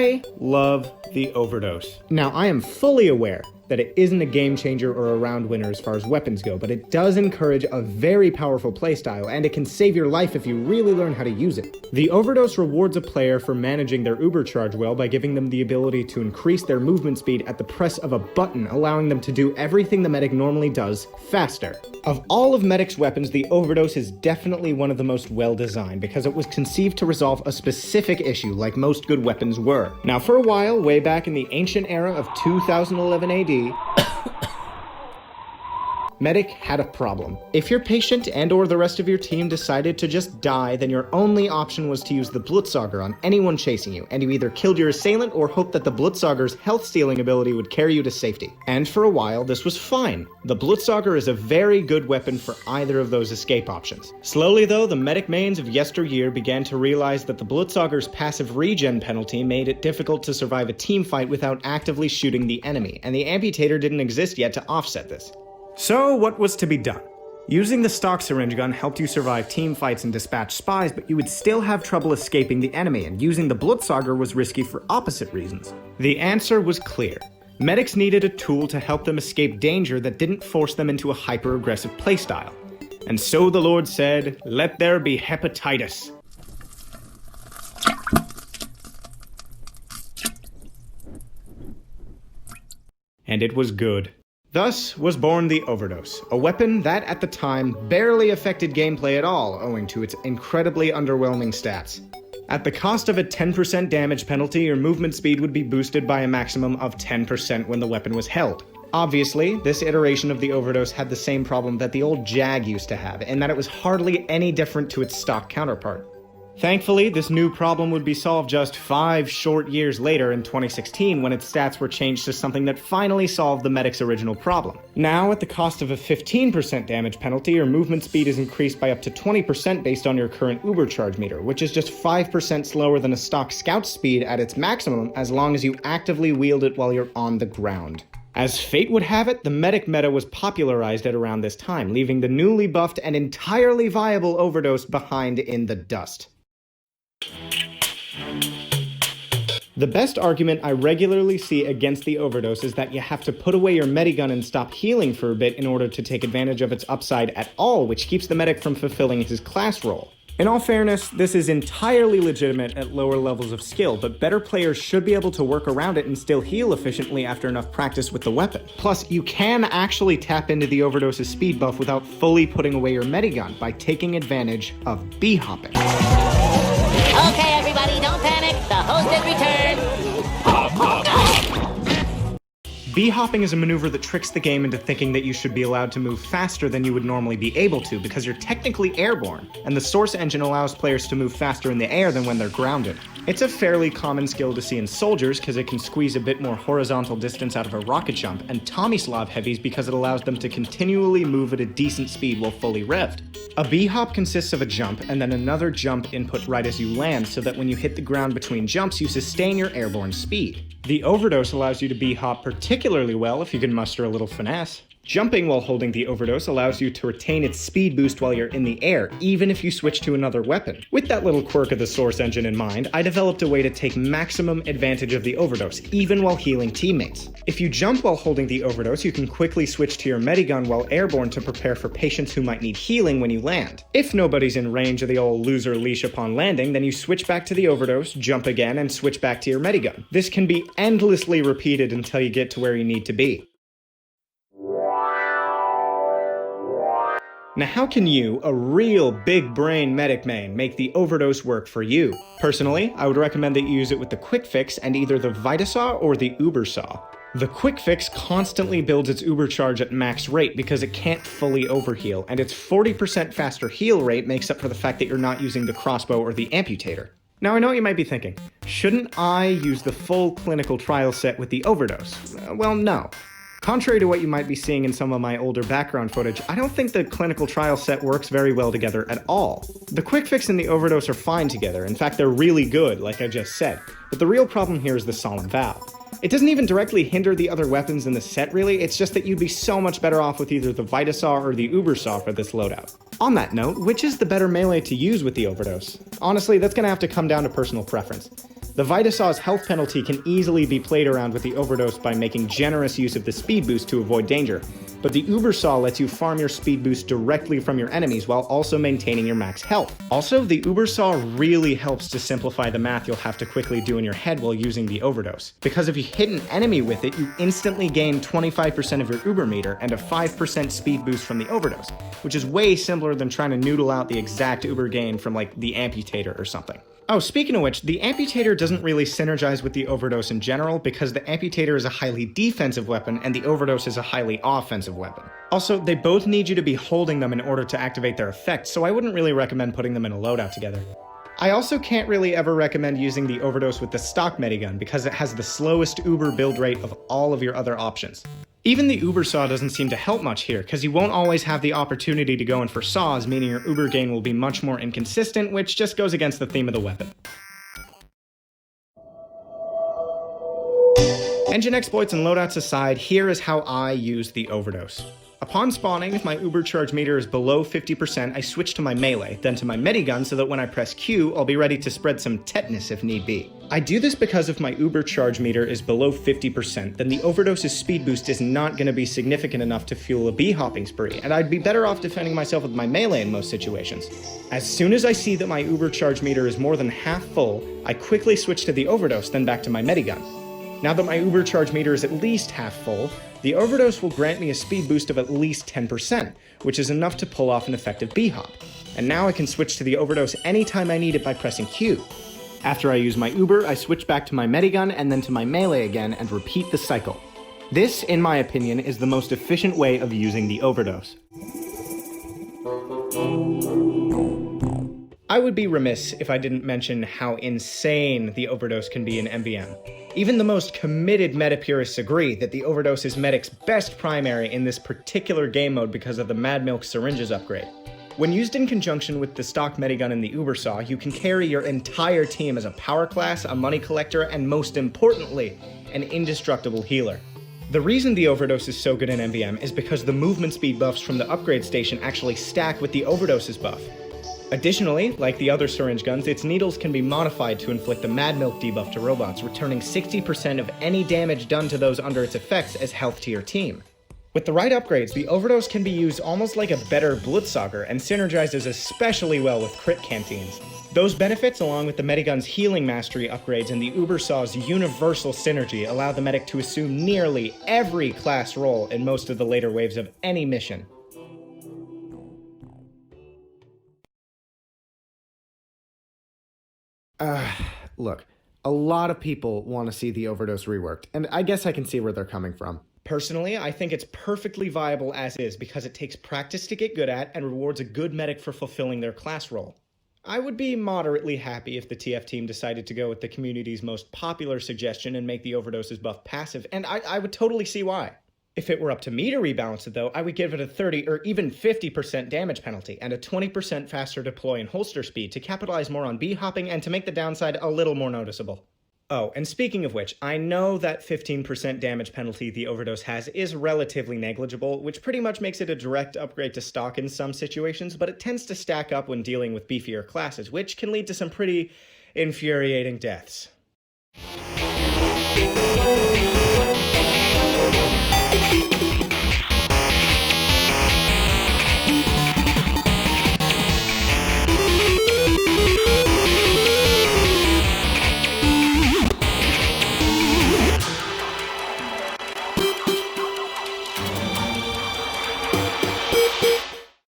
I love the Overdose. Now, I am fully aware that it isn't a game changer or a round winner as far as weapons go, but it does encourage a very powerful playstyle, and it can save your life if you really learn how to use it. The Overdose rewards a player for managing their Uber charge well by giving them the ability to increase their movement speed at the press of a button, allowing them to do everything the medic normally does faster. Of all of Medic's weapons, the Overdose is definitely one of the most well-designed because it was conceived to resolve a specific issue like most good weapons were. Now, for a while, way back in the ancient era of 2011 AD, Medic had a problem. If your patient and or the rest of your team decided to just die, then your only option was to use the Blutsauger on anyone chasing you, and you either killed your assailant or hoped that the Blutsauger's health-stealing ability would carry you to safety. And for a while, this was fine. The Blutsauger is a very good weapon for either of those escape options. Slowly though, the Medic mains of yesteryear began to realize that the Blutsauger's passive regen penalty made it difficult to survive a team fight without actively shooting the enemy, and the Amputator didn't exist yet to offset this. So what was to be done? Using the stock syringe gun helped you survive team fights and dispatch spies, but you would still have trouble escaping the enemy, and using the Blutsauger was risky for opposite reasons. The answer was clear. Medics needed a tool to help them escape danger that didn't force them into a hyper-aggressive playstyle. And so the Lord said, "Let there be hepatitis." And it was good. Thus was born the Overdose, a weapon that, at the time, barely affected gameplay at all, owing to its incredibly underwhelming stats. At the cost of a 10% damage penalty, your movement speed would be boosted by a maximum of 10% when the weapon was held. Obviously, this iteration of the Overdose had the same problem that the old Jag used to have, in that it was hardly any different to its stock counterpart. Thankfully, this new problem would be solved just 5 short years later in 2016 when its stats were changed to something that finally solved the Medic's original problem. Now, at the cost of a 15% damage penalty, your movement speed is increased by up to 20% based on your current Uber charge meter, which is just 5% slower than a stock scout speed at its maximum as long as you actively wield it while you're on the ground. As fate would have it, the Medic meta was popularized at around this time, leaving the newly buffed and entirely viable Overdose behind in the dust. The best argument I regularly see against the Overdose is that you have to put away your Medigun and stop healing for a bit in order to take advantage of its upside at all, which keeps the Medic from fulfilling his class role. In all fairness, this is entirely legitimate at lower levels of skill, but better players should be able to work around it and still heal efficiently after enough practice with the weapon. Plus, you can actually tap into the Overdose's speed buff without fully putting away your Medigun by taking advantage of B-hopping. Okay, everybody, don't panic. The host has returned. B-hopping is a maneuver that tricks the game into thinking that you should be allowed to move faster than you would normally be able to because you're technically airborne, and the Source engine allows players to move faster in the air than when they're grounded. It's a fairly common skill to see in soldiers because it can squeeze a bit more horizontal distance out of a rocket jump, and Tomislav heavies because it allows them to continually move at a decent speed while fully revved. A B-hop consists of a jump and then another jump input right as you land so that when you hit the ground between jumps, you sustain your airborne speed. The Overdose allows you to B-hop particularly well if you can muster a little finesse. Jumping while holding the Overdose allows you to retain its speed boost while you're in the air, even if you switch to another weapon. With that little quirk of the Source engine in mind, I developed a way to take maximum advantage of the Overdose, even while healing teammates. If you jump while holding the Overdose, you can quickly switch to your Medigun while airborne to prepare for patients who might need healing when you land. If nobody's in range of the old loser leash upon landing, then you switch back to the Overdose, jump again, and switch back to your Medigun. This can be endlessly repeated until you get to where you need to be. Now, how can you, a real big brain Medic main, make the Overdose work for you? Personally, I would recommend that you use it with the Quick Fix and either the Vitasaw or the Uber Saw. The Quick Fix constantly builds its Uber charge at max rate because it can't fully overheal, and its 40% faster heal rate makes up for the fact that you're not using the crossbow or the Amputator. Now, I know what you might be thinking. Shouldn't I use the full clinical trial set with the Overdose? Well, no. Contrary to what you might be seeing in some of my older background footage, I don't think the clinical trial set works very well together at all. The Quick Fix and the Overdose are fine together. In fact, they're really good, like I just said. But the real problem here is the Solemn Vow. It doesn't even directly hinder the other weapons in the set, really. It's just that you'd be so much better off with either the Vitasaw or the Uber Saw for this loadout. On that note, which is the better melee to use with the Overdose? Honestly, that's gonna have to come down to personal preference. The Vitasaw's health penalty can easily be played around with the Overdose by making generous use of the speed boost to avoid danger, but the Ubersaw lets you farm your speed boost directly from your enemies while also maintaining your max health. Also, the Ubersaw really helps to simplify the math you'll have to quickly do in your head while using the Overdose, because if you hit an enemy with it, you instantly gain 25% of your Uber meter and a 5% speed boost from the Overdose, which is way simpler than trying to noodle out the exact Uber gain from like the Amputator or something. Oh, speaking of which, the Amputator doesn't really synergize with the Overdose in general because the Amputator is a highly defensive weapon and the Overdose is a highly offensive weapon. Also, they both need you to be holding them in order to activate their effect, so I wouldn't really recommend putting them in a loadout together. I also can't really ever recommend using the Overdose with the stock Medigun because it has the slowest Uber build rate of all of your other options. Even the Ubersaw doesn't seem to help much here, because you won't always have the opportunity to go in for saws, meaning your Uber gain will be much more inconsistent, which just goes against the theme of the weapon. Engine exploits and loadouts aside, here is how I use the Overdose. Upon spawning, if my Uber charge meter is below 50%, I switch to my melee, then to my Medigun so that when I press Q, I'll be ready to spread some tetanus if need be. I do this because if my Uber charge meter is below 50%, then the Overdose's speed boost is not going to be significant enough to fuel a bee-hopping spree, and I'd be better off defending myself with my melee in most situations. As soon as I see that my Uber charge meter is more than half full, I quickly switch to the Overdose, then back to my Medigun. Now that my Uber charge meter is at least half full, the Overdose will grant me a speed boost of at least 10%, which is enough to pull off an effective bee-hop. And now I can switch to the Overdose anytime I need it by pressing Q. After I use my Uber, I switch back to my Medigun and then to my melee again and repeat the cycle. This, in my opinion, is the most efficient way of using the Overdose. I would be remiss if I didn't mention how insane the Overdose can be in MVM. Even the most committed meta purists agree that the Overdose is Medic's best primary in this particular game mode because of the Mad Milk Syringes upgrade. When used in conjunction with the stock Medigun and the Ubersaw, you can carry your entire team as a power class, a money collector, and most importantly, an indestructible healer. The reason the Overdose is so good in MVM is because the movement speed buffs from the upgrade station actually stack with the Overdose's buff. Additionally, like the other syringe guns, its needles can be modified to inflict the Mad Milk debuff to robots, returning 60% of any damage done to those under its effects as health to your team. With the right upgrades, the Overdose can be used almost like a better Blitzsager and synergizes especially well with crit canteens. Those benefits, along with the Medigun's healing mastery upgrades and the Ubersaw's universal synergy, allow the medic to assume nearly every class role in most of the later waves of any mission. Look, a lot of people want to see the Overdose reworked, and I guess I can see where they're coming from. Personally, I think it's perfectly viable as is because it takes practice to get good at and rewards a good medic for fulfilling their class role. I would be moderately happy if the TF team decided to go with the community's most popular suggestion and make the Overdose's buff passive, and I would totally see why. If it were up to me to rebalance it though, I would give it a 30 or even 50% damage penalty and a 20% faster deploy and holster speed to capitalize more on bee-hopping and to make the downside a little more noticeable. Oh, and speaking of which, I know that 15% damage penalty the Overdose has is relatively negligible, which pretty much makes it a direct upgrade to stock in some situations, but it tends to stack up when dealing with beefier classes, which can lead to some pretty infuriating deaths.